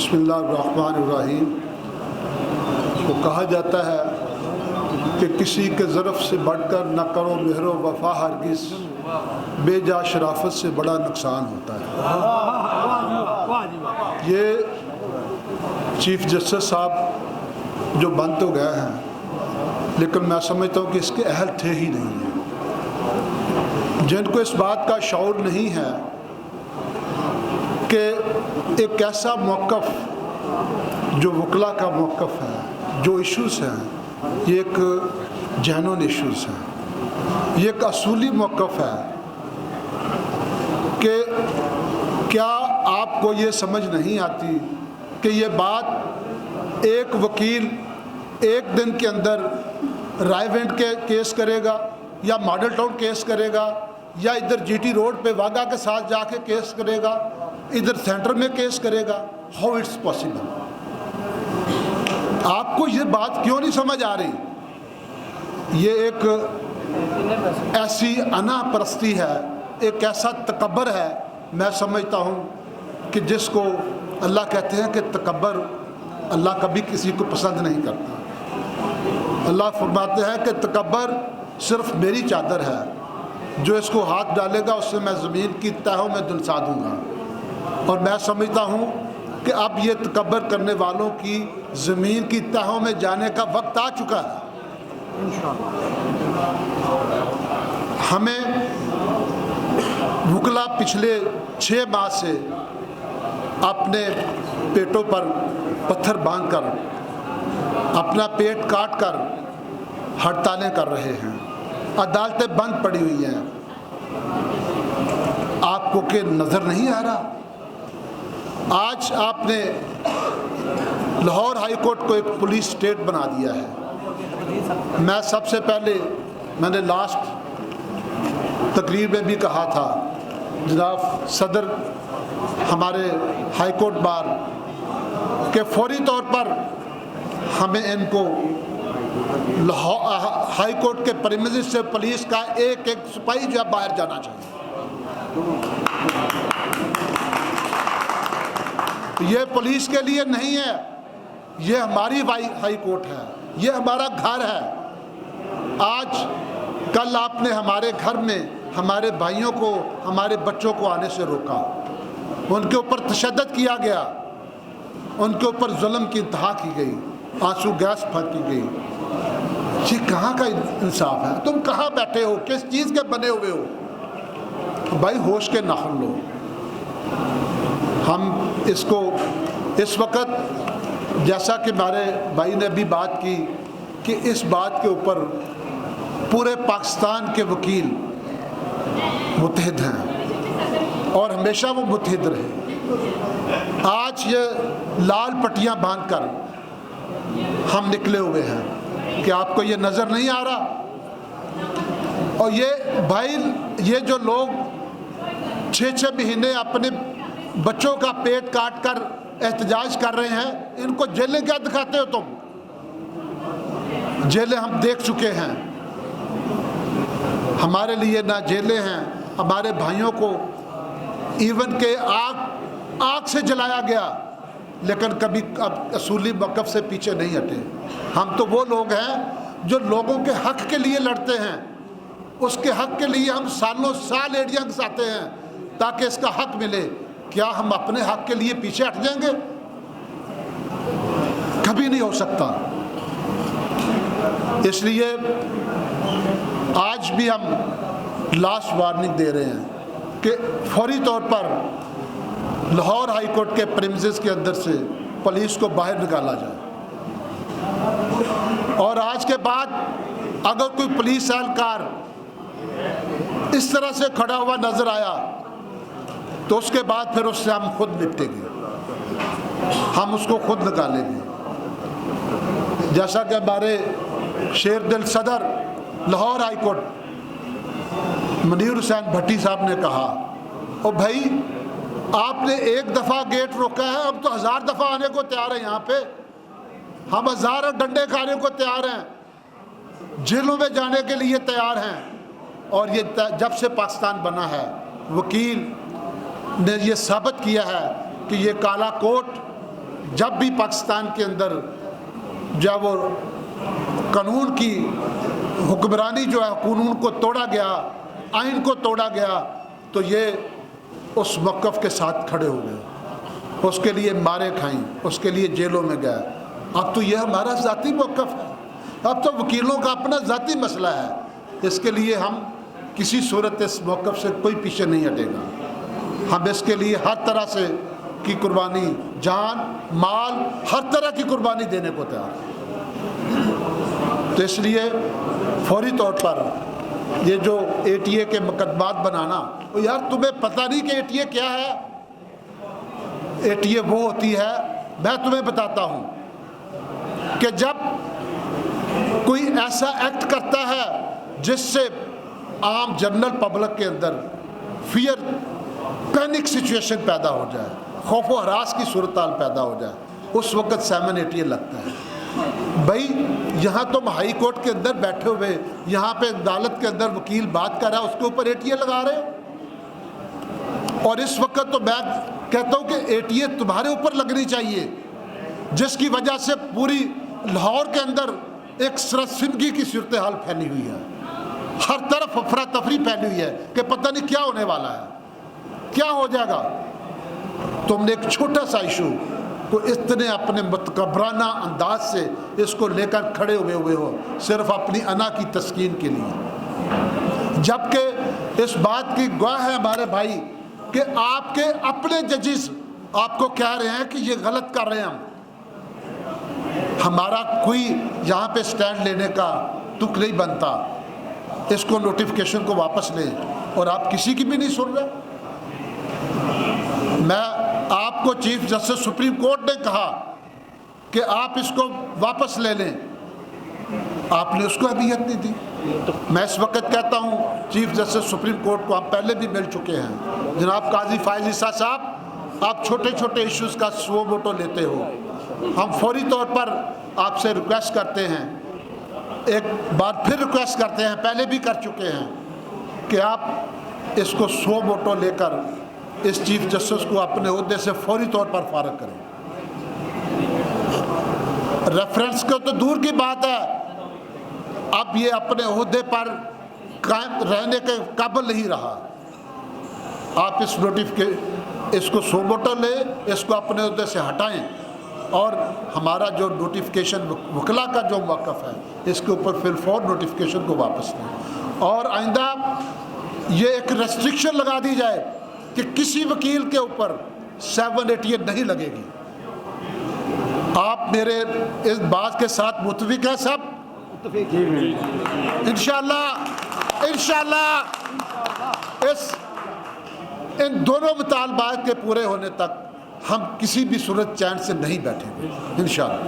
बिस्मिल्लाहिर्रहमानिर्रहीम। तो कहा जाता है कि किसी के ज़रफ़ से बढ़कर न करो मेहरो वफ़ा हरगिज़, बेजा शराफत से बड़ा नुकसान होता है। ये चीफ जस्टिस साहब जो बन तो गए हैं, लेकिन मैं समझता हूँ कि इसके अहल थे ही नहीं हैं। जिनको इस बात का शऊर नहीं है कि एक ऐसा मौक़िफ़ जो वकला का मौक़िफ़ है, जो इश्यूज़ हैं, ये एक जेन्युइन इश्यूज़ हैं, ये एक असूली मौक़िफ़ है कि क्या आपको ये समझ नहीं आती कि ये बात एक वकील एक दिन के अंदर रायवेंट के केस करेगा या मॉडल टाउन केस करेगा या इधर जीटी रोड पे वागा के साथ जाके केस करेगा, इधर सेंटर में केस करेगा? How it's possible? आपको ये बात क्यों नहीं समझ आ रही? ये एक ऐसी अना परस्ती है, एक ऐसा तकब्बर है। मैं समझता हूँ कि जिसको अल्लाह कहते हैं कि तकब्बर अल्लाह कभी किसी को पसंद नहीं करता। अल्लाह फरमाते हैं कि तकब्बर सिर्फ मेरी चादर है, जो इसको हाथ डालेगा उससे मैं ज़मीन की तहों में दुलसा दूँगा। और मैं समझता हूँ कि अब ये तकब्बर करने वालों की ज़मीन की तहों में जाने का वक्त आ चुका है। हमें वकला पिछले 6 माह से अपने पेटों पर पत्थर बांधकर, अपना पेट काट कर हड़तालें कर रहे हैं, अदालतें बंद पड़ी हुई हैं। आपको के नज़र नहीं आ रहा? आज आपने लाहौर हाई कोर्ट को एक पुलिस स्टेट बना दिया है। मैं सबसे पहले मैंने लास्ट तकरीर में भी कहा था, जनाब सदर हमारे हाई कोर्ट बार के फौरी तौर पर हमें इनको हाई कोर्ट के प्रीमिसेस से पुलिस का एक एक सिपाही जो है बाहर जाना चाहिए। ये पुलिस के लिए नहीं है, ये हमारी हाई कोर्ट है, ये हमारा घर है। आज कल आपने हमारे घर में हमारे भाइयों को, हमारे बच्चों को आने से रोका, उनके ऊपर तशद्दुद किया गया, उनके ऊपर जुल्म की इंतहा की गई, आंसू गैस फेंकी गई। ये कहाँ का इंसाफ है? तुम कहाँ बैठे हो? किस चीज़ के बने हुए हो? भाई होश के नाखुन लो। हम इसको इस वक्त, जैसा कि हमारे भाई ने भी बात की कि इस बात के ऊपर पूरे पाकिस्तान के वकील मुत्तहिद हैं और हमेशा वो मुत्तहिद रहे। आज ये लाल पट्टियां बांधकर हम निकले हुए हैं कि आपको ये नज़र नहीं आ रहा? और ये भाई, ये जो लोग 6-6 महीने अपने बच्चों का पेट काट कर एहतजाज कर रहे हैं, इनको जेलें क्या दिखाते हो तुम? जेलें हम देख चुके हैं। हमारे लिए ना जेलें हैं, हमारे भाइयों को इवन के आग से जलाया गया, लेकिन कभी अब असूली मौक़िफ़ से पीछे नहीं हटे। हम तो वो लोग हैं जो लोगों के हक़ के लिए लड़ते हैं। उसके हक़ के लिए हम सालों साल एड़ियाँ घिसाते हैं ताकि इसका हक़ मिले। क्या हम अपने हक़ के लिए पीछे हट जाएंगे? कभी नहीं हो सकता। इसलिए आज भी हम लास्ट वार्निंग दे रहे हैं कि फौरी तौर पर लाहौर हाई कोर्ट के प्रीमिसेस के अंदर से पुलिस को बाहर निकाला जाए। और आज के बाद अगर कोई पुलिस एहलकार इस तरह से खड़ा हुआ नजर आया तो उसके बाद फिर उससे हम खुद निपटेंगे, हम उसको खुद निकालेंगे। जैसा कि हमारे शेर दिल सदर लाहौर हाई कोर्ट मुनीर हुसैन भट्टी साहब ने कहा, ओ भाई आपने एक दफ़ा गेट रोका है, अब तो 1000 दफ़ा आने को तैयार है। यहाँ पे हम 1000 डंडे खाने को तैयार हैं, जेलों में जाने के लिए तैयार हैं। और ये जब से पाकिस्तान बना है, वकील ने ये साबित किया है कि ये काला कोट जब भी पाकिस्तान के अंदर जब वो कानून की हुक्मरानी जो है, कानून को तोड़ा गया, आइन को तोड़ा गया, तो ये उस मौक़िफ़ के साथ खड़े हो गए, उसके लिए मारे खाई, उसके लिए जेलों में गए। अब तो ये हमारा ज़ाती मौक़िफ़ है, अब तो वकीलों का अपना ज़ाती मसला है, इसके लिए हम किसी सूरत इस मौक़िफ़ से कोई पीछे नहीं हटेगा। हम इसके लिए हर तरह से की कुर्बानी, जान माल, हर तरह की कुर्बानी देने को तैयार है। तो इसलिए फौरी तौर पर ये जो ATA के मुकदमात बनाना, तो यार तुम्हें पता नहीं कि ATA क्या है? ATA वो होती है, मैं तुम्हें बताता हूँ कि जब कोई ऐसा एक्ट करता है जिससे आम जनरल पब्लिक के अंदर फियर, पैनिक सिचुएशन पैदा हो जाए, खौफ व हरास की सूरत हाल पैदा हो जाए, उस वक्त साइमन ATA लगता है। भाई यहाँ तुम हाई कोर्ट के अंदर बैठे हुए, यहाँ पे अदालत के अंदर वकील बात कर रहा है, उसके ऊपर ATA लगा रहे हो। और इस वक्त तो मैं कहता हूँ कि ATA तुम्हारे ऊपर लगनी चाहिए, जिसकी वजह से पूरी लाहौर के अंदर एक सरसंगी की सूरत हाल फैली हुई है, हर तरफ अफरा तफरी फैली हुई है कि पता नहीं क्या होने वाला है, क्या हो जाएगा। तुमने एक छोटा सा इशू को इतने अपने मुतकब्राना अंदाज से इसको लेकर खड़े हुए हो, सिर्फ अपनी अना की तस्कीन के लिए, जबकि इस बात की गवाह है हमारे भाई कि आपके अपने जजेस आपको कह रहे हैं कि ये गलत कर रहे हैं। हमारा कोई यहाँ पे स्टैंड लेने का तुक नहीं बनता, इसको नोटिफिकेशन को वापस लें, और आप किसी की भी नहीं सुन रहे। मैं आपको चीफ जस्टिस सुप्रीम कोर्ट ने कहा कि आप इसको वापस ले लें, आपने उसको अहमियत नहीं दी। मैं इस वक्त कहता हूँ चीफ जस्टिस सुप्रीम कोर्ट को, आप पहले भी मिल चुके हैं, जनाब काजी फाइज ईसा साहब, आप छोटे छोटे इश्यूज़ का सो वोटो लेते हो, हम फौरी तौर पर आपसे रिक्वेस्ट करते हैं, एक बार फिर रिक्वेस्ट करते हैं, पहले भी कर चुके हैं, कि आप इसको 100 वोटों लेकर इस चीफ जस्टिस को अपने ओहदे से फौरी तौर पर फारग करें। रेफरेंस को तो दूर की बात है, अब ये अपने ओहदे पर कायम रहने के काबिल नहीं रहा। आप इस इसको 100 वोटों लें, इसको अपने ओहदे से हटाएं, और हमारा जो नोटिफिकेशन वकला का जो मौक़िफ़ है, इसके ऊपर फिर फौर नोटिफिकेशन को वापस लें, और आइंदा ये एक रेस्ट्रिक्शन लगा दी जाए कि किसी वकील के ऊपर 788 नहीं लगेगी। आप मेरे इस बात के साथ मुत्तफिक हैं सब? इंशाअल्लाह इन दोनों मुतालबात के पूरे होने तक हम किसी भी सूरत चैन से नहीं बैठेंगे इंशाअल्लाह।